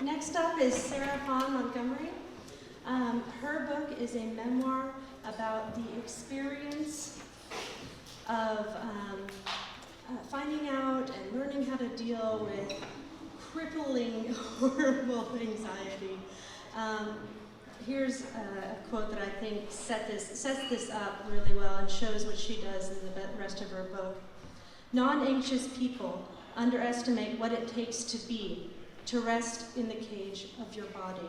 Next up is Sarah Fawn Montgomery. Her book is a memoir about the experience of finding out and learning how to deal with crippling, horrible anxiety. Here's a quote that I think sets this up really well and shows what she does in the rest of her book. Non-anxious people underestimate what it takes to rest in the cage of your body.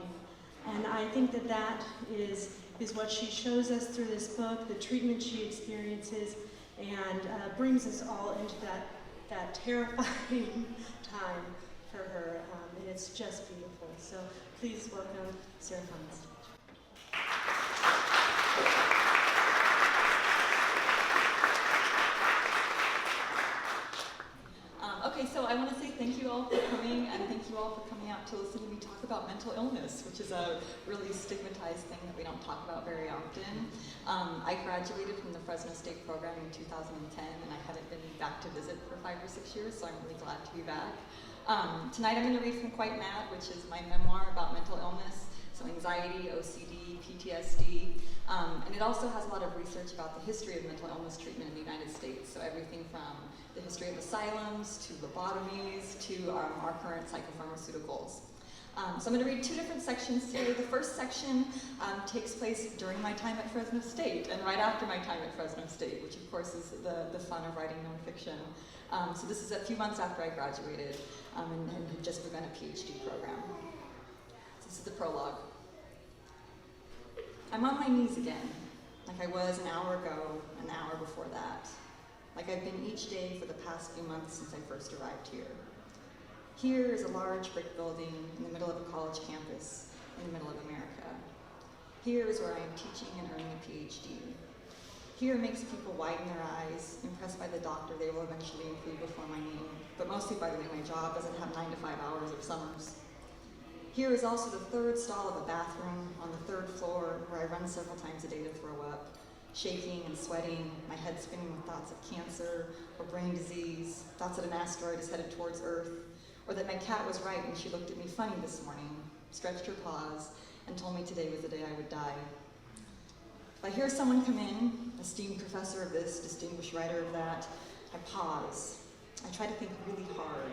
And I think that is what she shows us through this book, the treatment she experiences, and brings us all into that terrifying time for her. And it's just beautiful. So please welcome Sarah Fawn. Okay, so I want to say thank you all for coming, and thank you all for coming out to listen to me talk about mental illness, which is a really stigmatized thing that we don't talk about very often. I graduated from the Fresno State program in 2010, and I haven't been back to visit for 5 or 6 years, so I'm really glad to be back. Tonight I'm going to read from Quite Mad, which is my memoir about mental illness, so anxiety, OCD, PTSD, and it also has a lot of research about the history of mental illness treatment in the United States, so everything from the history of asylums, to lobotomies, to our current psychopharmaceuticals. So I'm going to read 2 different sections today. The first section takes place during my time at Fresno State and right after my time at Fresno State, which of course is the fun of writing nonfiction. So this is a few months after I graduated and had just begun a PhD program. So this is the prologue. I'm on my knees again, like I was an hour ago, an hour before that. Like I've been each day for the past few months since I first arrived here. Here is a large brick building in the middle of a college campus in the middle of America. Here is where I am teaching and earning a PhD. Here makes people widen their eyes, impressed by the doctor they will eventually include before my name, but mostly by the way my job doesn't have 9 to 5 hours of summers. Here is also the 3rd stall of a bathroom on the 3rd floor where I run several times a day to throw up. Shaking and sweating, my head spinning with thoughts of cancer or brain disease, thoughts that an asteroid is headed towards Earth, or that my cat was right when she looked at me funny this morning, stretched her paws, and told me today was the day I would die. If I hear someone come in, esteemed professor of this, distinguished writer of that, I pause. I try to think really hard,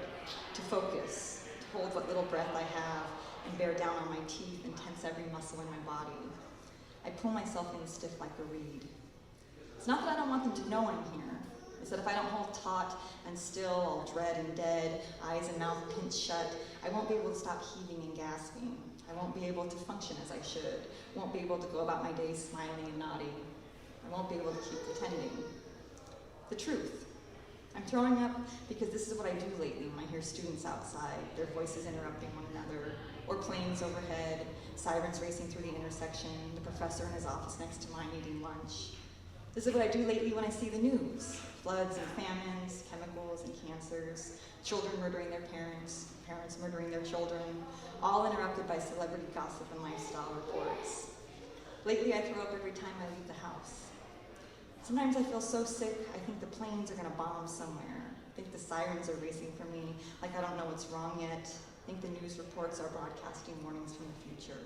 to focus, to hold what little breath I have, and bear down on my teeth and tense every muscle in my body. I pull myself in stiff like a reed. It's not that I don't want them to know I'm here. It's that if I don't hold taut and still, all dread and dead, eyes and mouth pinched shut, I won't be able to stop heaving and gasping. I won't be able to function as I should. Won't be able to go about my day smiling and nodding. I won't be able to keep pretending. The truth. I'm throwing up because this is what I do lately when I hear students outside, their voices interrupting one another, or planes overhead, sirens racing through the intersection, the professor in his office next to mine eating lunch. This is what I do lately when I see the news. Floods and famines, chemicals and cancers, children murdering their parents, parents murdering their children, all interrupted by celebrity gossip and lifestyle reports. Lately I throw up every time I leave the house. Sometimes I feel so sick, I think the planes are gonna bomb somewhere. I think the sirens are racing for me, like I don't know what's wrong yet. I think the news reports are broadcasting warnings from the future.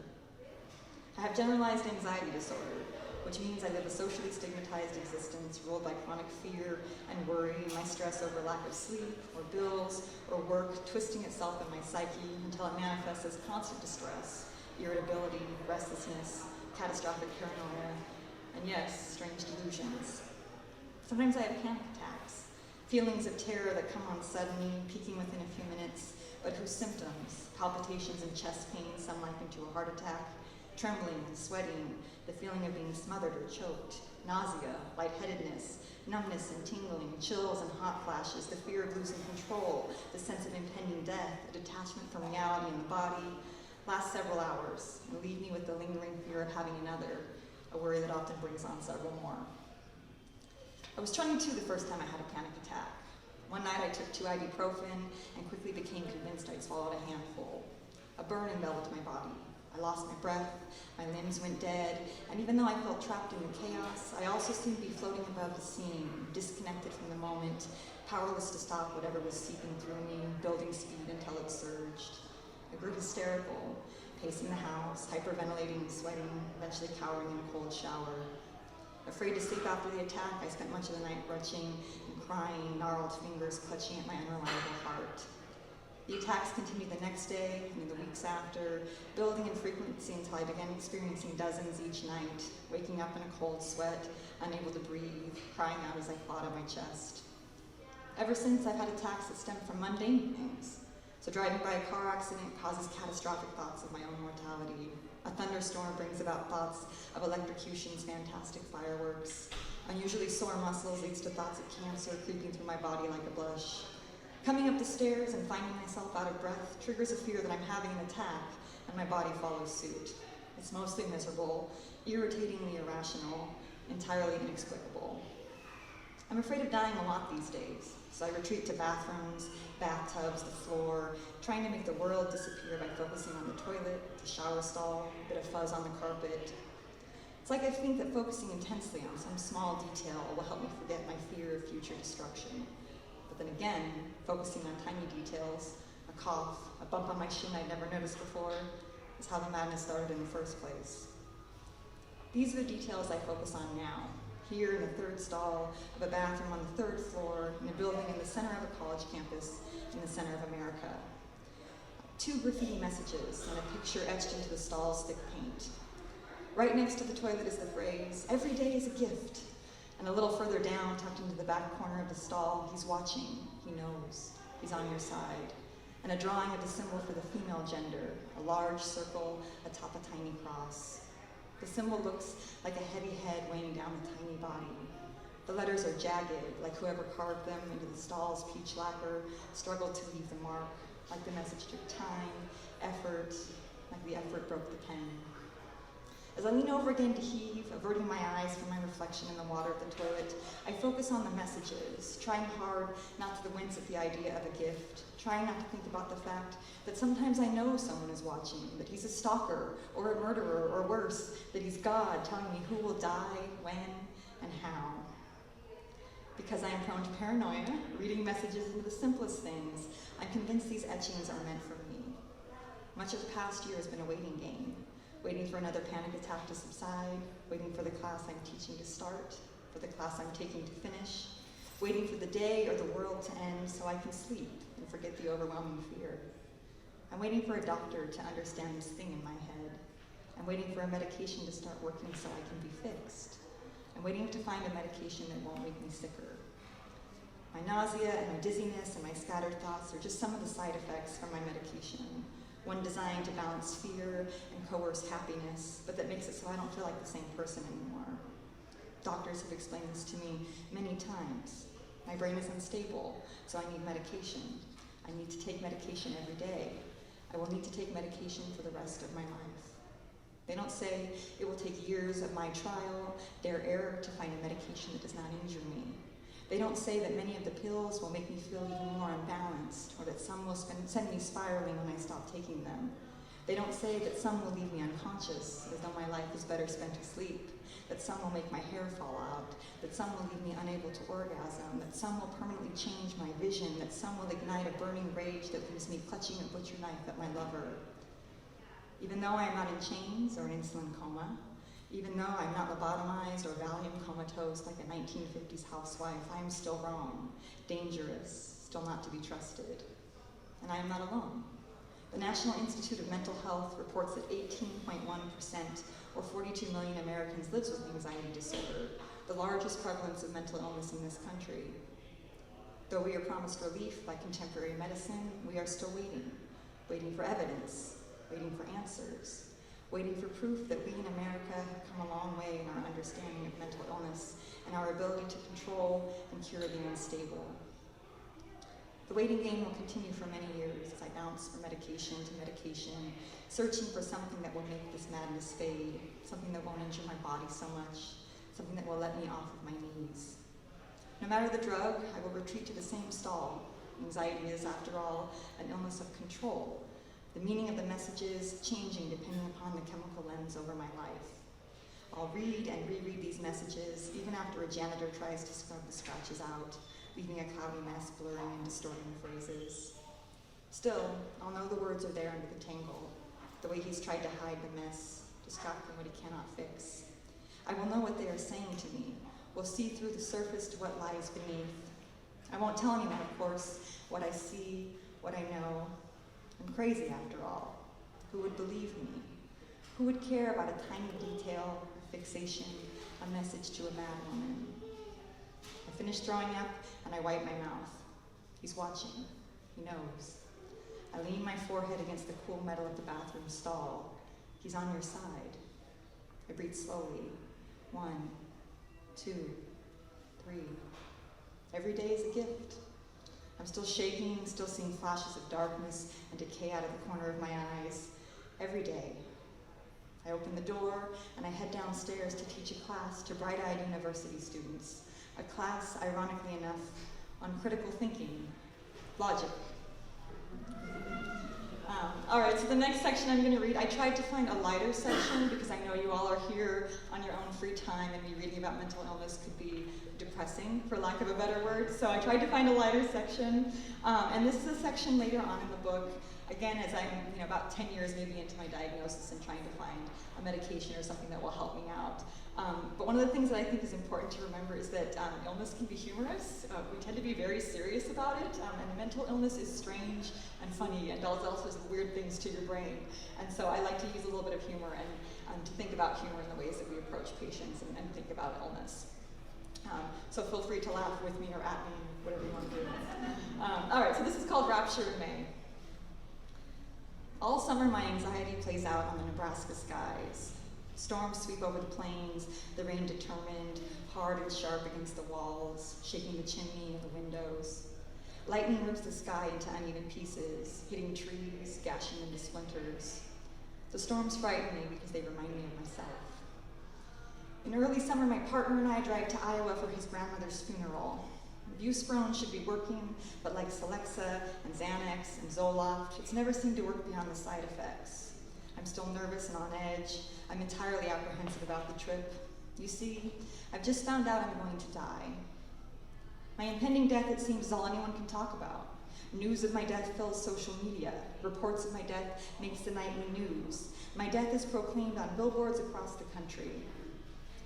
I have generalized anxiety disorder, which means I live a socially stigmatized existence ruled by chronic fear and worry, my stress over lack of sleep, or bills, or work, twisting itself in my psyche until it manifests as constant distress, irritability, restlessness, catastrophic paranoia, and yes, strange delusions. Sometimes I have panic attacks, feelings of terror that come on suddenly, peaking within a few minutes, but whose symptoms, palpitations and chest pain, some liken to a heart attack, trembling and sweating, the feeling of being smothered or choked, nausea, lightheadedness, numbness and tingling, chills and hot flashes, the fear of losing control, the sense of impending death, a detachment from reality in the body, last several hours and leave me with the lingering fear of having another, a worry that often brings on several more. I was 22 the first time I had a panic attack. One night I took 2 ibuprofen and quickly became convinced I'd swallowed a handful. A burn enveloped my body. I lost my breath, my limbs went dead, and even though I felt trapped in the chaos, I also seemed to be floating above the scene, disconnected from the moment, powerless to stop whatever was seeping through me, building speed until it surged. I grew hysterical, pacing the house, hyperventilating, sweating, eventually cowering in a cold shower. Afraid to sleep after the attack, I spent much of the night retching and crying, gnarled fingers clutching at my unreliable heart. The attacks continued the next day and in the weeks after, building in frequency until I began experiencing dozens each night, waking up in a cold sweat, unable to breathe, crying out as I clawed at my chest. Ever since, I've had attacks that stem from mundane things. So driving by a car accident causes catastrophic thoughts of my own mortality. A thunderstorm brings about thoughts of electrocution's fantastic fireworks. Unusually sore muscles leads to thoughts of cancer creeping through my body like a blush. Coming up the stairs and finding myself out of breath triggers a fear that I'm having an attack, and my body follows suit. It's mostly miserable, irritatingly irrational, entirely inexplicable. I'm afraid of dying a lot these days, so I retreat to bathrooms, bathtubs, the floor, trying to make the world disappear by focusing on the toilet, the shower stall, a bit of fuzz on the carpet. It's like I think that focusing intensely on some small detail will help me forget my fear of future destruction. But then again, focusing on tiny details, a cough, a bump on my shin I'd never noticed before, is how the madness started in the first place. These are the details I focus on now, here in the third stall of a bathroom on the third floor, in a building in the center of a college campus in the center of America. 2 graffiti messages and a picture etched into the stall's thick paint. Right next to the toilet is the phrase, "Every day is a gift." And a little further down, tucked into the back corner of the stall, he's watching, he knows, he's on your side. And a drawing of the symbol for the female gender, a large circle atop a tiny cross. The symbol looks like a heavy head weighing down a tiny body. The letters are jagged, like whoever carved them into the stall's peach lacquer struggled to leave the mark, like the message took time, effort, like the effort broke the pen. As I lean over again to heave, averting my eyes from my reflection in the water of the toilet, I focus on the messages, trying hard not to wince at the idea of a gift, trying not to think about the fact that sometimes I know someone is watching, that he's a stalker or a murderer, or worse, that he's God telling me who will die, when, and how. Because I am prone to paranoia, reading messages into the simplest things, I'm convinced these etchings are meant for me. Much of the past year has been a waiting game. Waiting for another panic attack to subside, waiting for the class I'm teaching to start, for the class I'm taking to finish, waiting for the day or the world to end so I can sleep and forget the overwhelming fear. I'm waiting for a doctor to understand this thing in my head. I'm waiting for a medication to start working so I can be fixed. I'm waiting to find a medication that won't make me sicker. My nausea and my dizziness and my scattered thoughts are just some of the side effects from my medication. One designed to balance fear and coerce happiness, but that makes it so I don't feel like the same person anymore. Doctors have explained this to me many times. My brain is unstable, so I need medication. I need to take medication every day. I will need to take medication for the rest of my life. They don't say it will take years of my trial, dare error to find a medication that does not injure me. They don't say that many of the pills will make me feel even more unbalanced, or that some will send me spiraling when I stop taking them. They don't say that some will leave me unconscious, as though my life is better spent asleep, that some will make my hair fall out, that some will leave me unable to orgasm, that some will permanently change my vision, that some will ignite a burning rage that leaves me clutching a butcher knife at my lover. Even though I am not in chains or an insulin coma, even though I'm not lobotomized or Valium comatose like a 1950s housewife, I am still wrong, dangerous, still not to be trusted. And I am not alone. The National Institute of Mental Health reports that 18.1%, or 42 million Americans, lives with anxiety disorder, the largest prevalence of mental illness in this country. Though we are promised relief by contemporary medicine, we are still waiting for evidence, waiting for answers, waiting for proof that we in America have come a long way in our understanding of mental illness and our ability to control and cure the unstable. The waiting game will continue for many years as I bounce from medication to medication, searching for something that will make this madness fade, something that won't injure my body so much, something that will let me off of my knees. No matter the drug, I will retreat to the same stall. Anxiety is, after all, an illness of control. The meaning of the messages changing depending upon the chemical lens over my life. I'll read and reread these messages even after a janitor tries to scrub the scratches out, leaving a cloudy mess blurring and distorting the phrases. Still, I'll know the words are there under the tangle, the way he's tried to hide the mess, distracting what he cannot fix. I will know what they are saying to me, will see through the surface to what lies beneath. I won't tell anyone, of course, what I see, what I know. I'm crazy after all. Who would believe me? Who would care about a tiny detail, a fixation, a message to a mad woman? I finish throwing up and I wipe my mouth. He's watching. He knows. I lean my forehead against the cool metal of the bathroom stall. He's on your side. I breathe slowly. 1, 2, 3. Every day is a gift. I'm still shaking, still seeing flashes of darkness and decay out of the corner of my eyes. Every day. I open the door and I head downstairs to teach a class to bright-eyed university students. A class, ironically enough, on critical thinking, logic. All right, so the next section I'm going to read, I tried to find a lighter section because I know you all are here on your own free time and me reading about mental illness could be depressing, for lack of a better word. So I tried to find a lighter section. And this is a section later on in the book, again, as I'm about 10 years maybe into my diagnosis and trying to find a medication or something that will help me out. But one of the things that I think is important to remember is that illness can be humorous. We tend to be very serious about it, and mental illness is strange and funny and does all sorts of weird things to your brain. And so I like to use a little bit of humor and to think about humor in the ways that we approach patients and think about illness. So feel free to laugh with me or at me, whatever you want to do. All right, so this is called Rapture in May. All summer, my anxiety plays out on the Nebraska skies. Storms sweep over the plains, the rain determined, hard and sharp against the walls, shaking the chimney and the windows. Lightning rips the sky into uneven pieces, hitting trees, gashing them to splinters. The storms frighten me because they remind me of myself. In early summer, my partner and I drive to Iowa for his grandmother's funeral. Buspirone should be working, but like Celexa and Xanax and Zoloft, it's never seemed to work beyond the side effects. I'm still nervous and on edge. I'm entirely apprehensive about the trip. You see, I've just found out I'm going to die. My impending death, it seems, is all anyone can talk about. News of my death fills social media. Reports of my death makes the nightly news. My death is proclaimed on billboards across the country.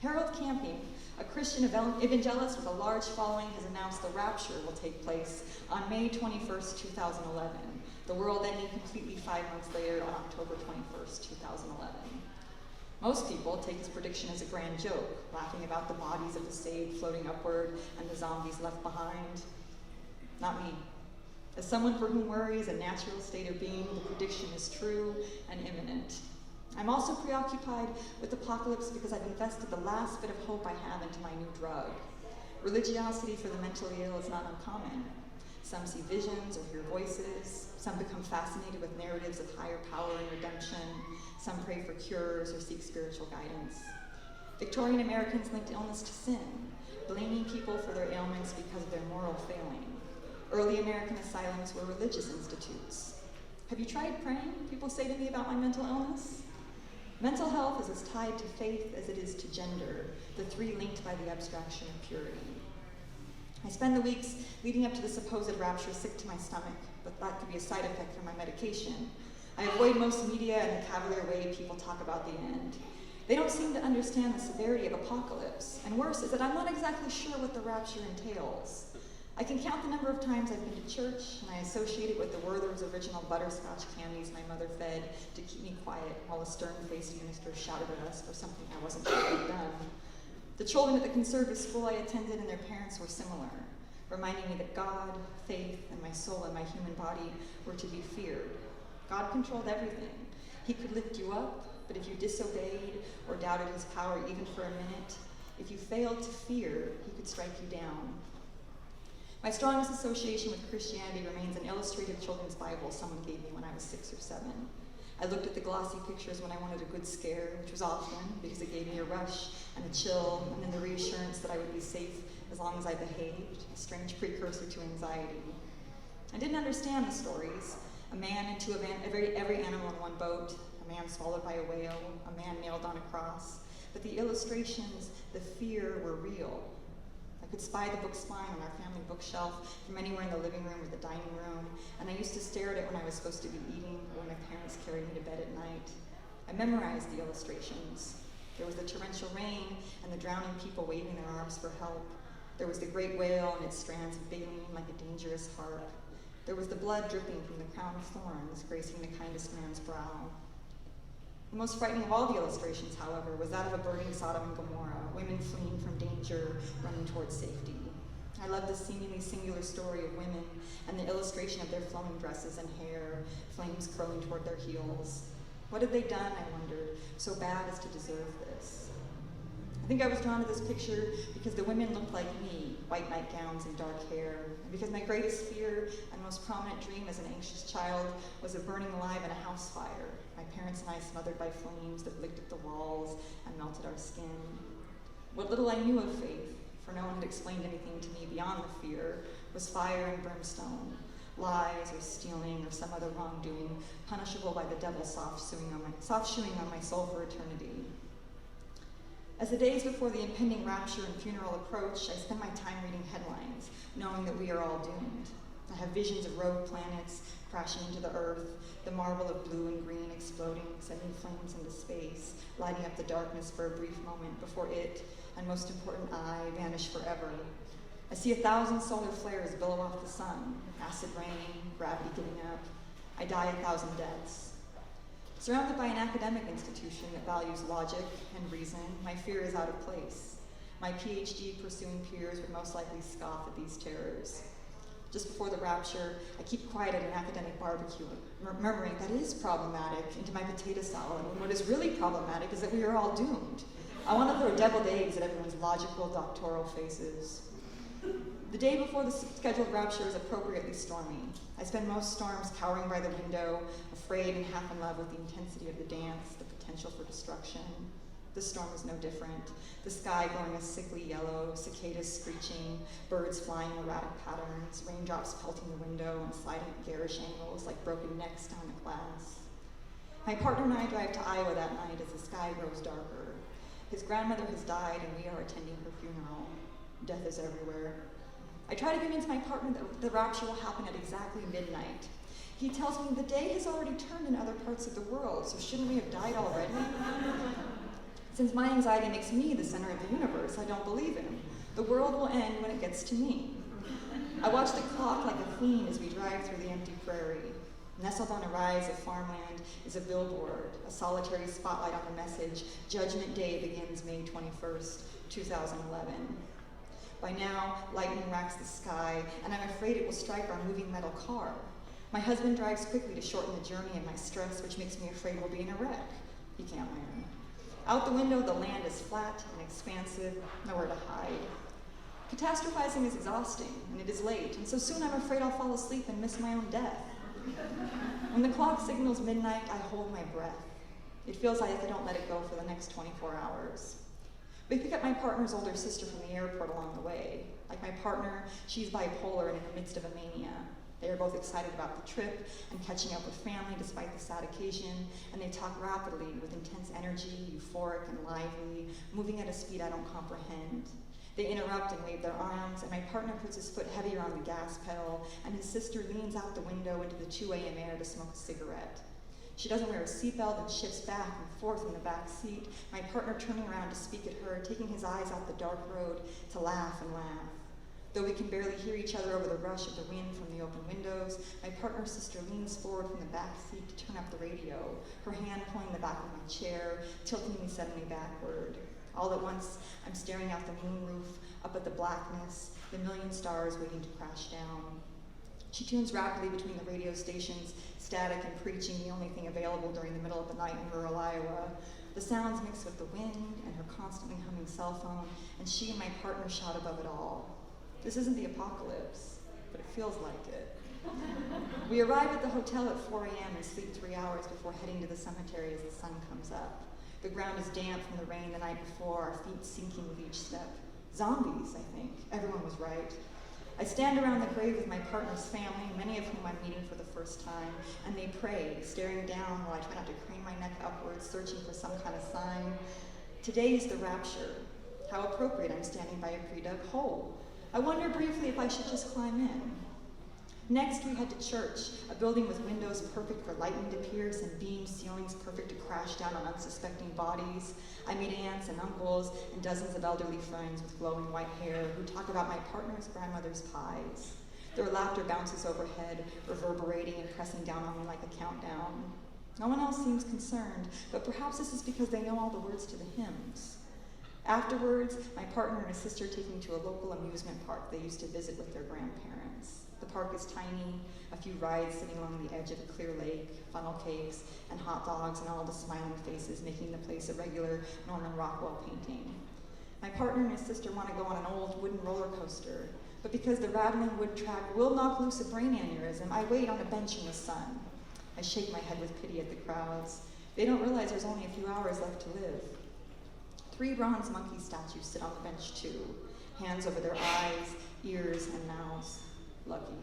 Harold Camping, a Christian evangelist with a large following, has announced the rapture will take place on May 21st, 2011. The world ending completely 5 months later on October 21st, 2011. Most people take his prediction as a grand joke, laughing about the bodies of the saved floating upward and the zombies left behind. Not me. As someone for whom worry is a natural state of being, the prediction is true and imminent. I'm also preoccupied with apocalypse because I've invested the last bit of hope I have into my new drug. Religiosity for the mentally ill is not uncommon. Some see visions or hear voices. Some become fascinated with narratives of higher power and redemption. Some pray for cures or seek spiritual guidance. Victorian Americans linked illness to sin, blaming people for their ailments because of their moral failing. Early American asylums were religious institutes. Have you tried praying? People say to me about my mental illness. Mental health is as tied to faith as it is to gender, the three linked by the abstraction of purity. I spend the weeks leading up to the supposed rapture sick to my stomach, but that could be a side effect from my medication. I avoid most media and the cavalier way people talk about the end. They don't seem to understand the severity of apocalypse, and worse is that I'm not exactly sure what the rapture entails. I can count the number of times I've been to church, and I associate it with the Werther's original butterscotch candies my mother fed to keep me quiet while a stern-faced minister shouted at us for something I wasn't sure I'd done. The children at the conservative school I attended and their parents were similar, reminding me that God, faith, and my soul and my human body were to be feared. God controlled everything. He could lift you up, but if you disobeyed or doubted his power even for a minute, if you failed to fear, he could strike you down. My strongest association with Christianity remains an illustrated children's Bible someone gave me when I was 6 or 7. I looked at the glossy pictures when I wanted a good scare, which was often because it gave me a rush and a chill, and then the reassurance that I would be safe as long as I behaved, a strange precursor to anxiety. I didn't understand the stories. A man and every animal in one boat, a man swallowed by a whale, a man nailed on a cross. But the illustrations, the fear were real. I I could spy the book spine on our family bookshelf from anywhere in the living room or the dining room, and I used to stare at it when I was supposed to be eating or when my parents carried me to bed at night. I memorized the illustrations. There was the torrential rain and the drowning people waving their arms for help. There was the great whale and its strands billowing like a dangerous harp. There was the blood dripping from the crown of thorns gracing the kindest man's brow. The most frightening of all the illustrations, however, was that of a burning Sodom and Gomorrah, women fleeing from danger, running towards safety. I loved the seemingly singular story of women and the illustration of their flowing dresses and hair, flames curling toward their heels. What had they done, I wondered, so bad as to deserve this? I think I was drawn to this picture because the women looked like me, white nightgowns and dark hair, and because my greatest fear and most prominent dream as an anxious child was of burning alive in a house fire, my parents and I smothered by flames that licked at the walls and melted our skin. What little I knew of faith, for no one had explained anything to me beyond the fear, was fire and brimstone, lies or stealing or some other wrongdoing, punishable by the devil soft shoeing on my soul for eternity. As the days before the impending rapture and funeral approach, I spend my time reading headlines, knowing that we are all doomed. I have visions of rogue planets crashing into the earth, the marble of blue and green exploding, sending flames into space, lighting up the darkness for a brief moment before it, and most important I, vanish forever. I see 1,000 solar flares billow off the sun, acid raining, gravity getting up. I die 1,000 deaths. Surrounded by an academic institution that values logic and reason, my fear is out of place. My PhD pursuing peers would most likely scoff at these terrors. Just before the rapture, I keep quiet at an academic barbecue, murmuring that is problematic into my potato salad, when what is really problematic is that we are all doomed. I want to throw deviled eggs at everyone's logical doctoral faces. The day before the scheduled rapture is appropriately stormy. I spend most storms cowering by the window, afraid and half in love with the intensity of the dance, the potential for destruction. This storm is no different. The sky glowing a sickly yellow, cicadas screeching, birds flying in erratic patterns, raindrops pelting the window and sliding at garish angles like broken necks down the glass. My partner and I drive to Iowa that night as the sky grows darker. His grandmother has died and we are attending her funeral. Death is everywhere. I try to convince my partner that the rapture will happen at exactly midnight. He tells me the day has already turned in other parts of the world, so shouldn't we have died already? Since my anxiety makes me the center of the universe, I don't believe him. The world will end when it gets to me. I watch the clock like a fiend as we drive through the empty prairie. Nestled on a rise of farmland is a billboard, a solitary spotlight on the message, Judgment Day begins May 21st, 2011. By now, lightning racks the sky, and I'm afraid it will strike our moving metal car. My husband drives quickly to shorten the journey and my stress, which makes me afraid we'll be in a wreck. He can't win. Out the window, the land is flat and expansive, nowhere to hide. Catastrophizing is exhausting, and it is late, and so soon I'm afraid I'll fall asleep and miss my own death. When the clock signals midnight, I hold my breath. It feels like I don't let it go for the next 24 hours. We pick up my partner's older sister from the airport along the way. Like my partner, she's bipolar and in the midst of a mania. They are both excited about the trip and catching up with family despite the sad occasion, and they talk rapidly with intense energy, euphoric and lively, moving at a speed I don't comprehend. They interrupt and wave their arms, and my partner puts his foot heavier on the gas pedal, and his sister leans out the window into the 2 a.m. air to smoke a cigarette. She doesn't wear a seatbelt and shifts back and forth in the back seat, my partner turning around to speak at her, taking his eyes out the dark road to laugh and laugh. Though we can barely hear each other over the rush of the wind from the open windows, my partner's sister leans forward from the back seat to turn up the radio, her hand pulling the back of my chair, tilting me suddenly backward. All at once, I'm staring out the moon roof, up at the blackness, the million stars waiting to crash down. She tunes rapidly between the radio stations, static and preaching, the only thing available during the middle of the night in rural Iowa. The sounds mix with the wind and her constantly humming cell phone, and she and my partner shout above it all. This isn't the apocalypse, but it feels like it. We arrive at the hotel at 4 a.m. and sleep 3 hours before heading to the cemetery as the sun comes up. The ground is damp from the rain the night before, our feet sinking with each step. Zombies, I think. Everyone was right. I stand around the grave with my partner's family, many of whom I'm meeting for the first time, and they pray, staring down while I try not to crane my neck upwards, searching for some kind of sign. Today is the rapture. How appropriate I'm standing by a pre-dug hole. I wonder briefly if I should just climb in. Next, we head to church, a building with windows perfect for lightning to pierce and beamed ceilings perfect to crash down on unsuspecting bodies. I meet aunts and uncles and dozens of elderly friends with glowing white hair who talk about my partner's grandmother's pies. Their laughter bounces overhead, reverberating and pressing down on me like a countdown. No one else seems concerned, but perhaps this is because they know all the words to the hymns. Afterwards, my partner and his sister take me to a local amusement park they used to visit with their grandparents. The park is tiny, a few rides sitting along the edge of a clear lake, funnel cakes, and hot dogs, and all the smiling faces making the place a regular Norman Rockwell painting. My partner and his sister want to go on an old wooden roller coaster, but because the rattling wood track will knock loose a brain aneurysm, I wait on a bench in the sun. I shake my head with pity at the crowds. They don't realize there's only a few hours left to live. 3 bronze monkey statues sit on the bench too, hands over their eyes, ears, and mouths. Lucky.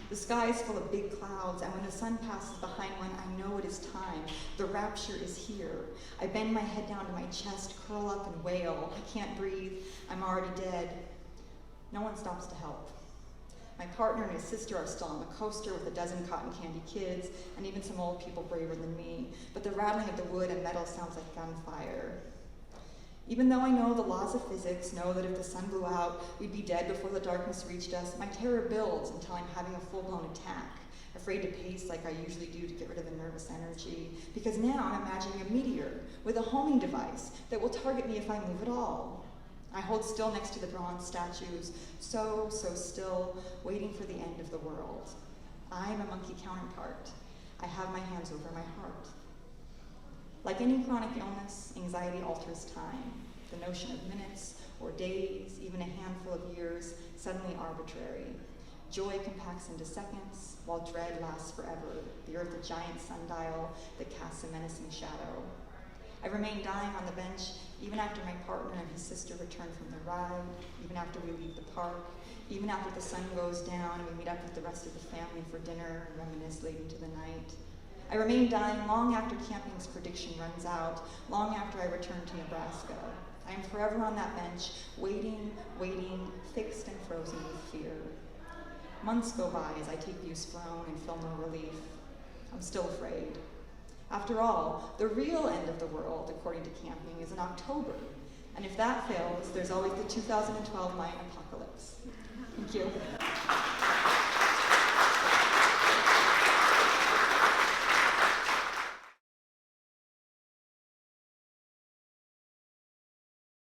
The sky is full of big clouds, and when the sun passes behind one, I know it is time. The rapture is here. I bend my head down to my chest, curl up, and wail. I can't breathe. I'm already dead. No one stops to help. My partner and his sister are still on the coaster with a dozen cotton candy kids, and even some old people braver than me, but the rattling of the wood and metal sounds like gunfire. Even though I know the laws of physics, know that if the sun blew out, we'd be dead before the darkness reached us, my terror builds until I'm having a full-blown attack, afraid to pace like I usually do to get rid of the nervous energy, because now I'm imagining a meteor with a homing device that will target me if I move at all. I hold still next to the bronze statues, so still, waiting for the end of the world. I'm a monkey counterpart. I have my hands over my heart. Like any chronic illness, anxiety alters time. The notion of minutes or days, even a handful of years, suddenly arbitrary. Joy compacts into seconds, while dread lasts forever, the earth a giant sundial that casts a menacing shadow. I remain dying on the bench, even after my partner and his sister return from the ride, even after we leave the park, even after the sun goes down and we meet up with the rest of the family for dinner and reminisce late into the night. I remain dying long after camping's prediction runs out, long after I return to Nebraska. I am forever on that bench, waiting, fixed and frozen with fear. Months go by as I take Buspirone and feel no relief. I'm still afraid. After all, the real end of the world, according to camping, is in October. And if that fails, there's always the 2012 Mayan apocalypse. Thank you.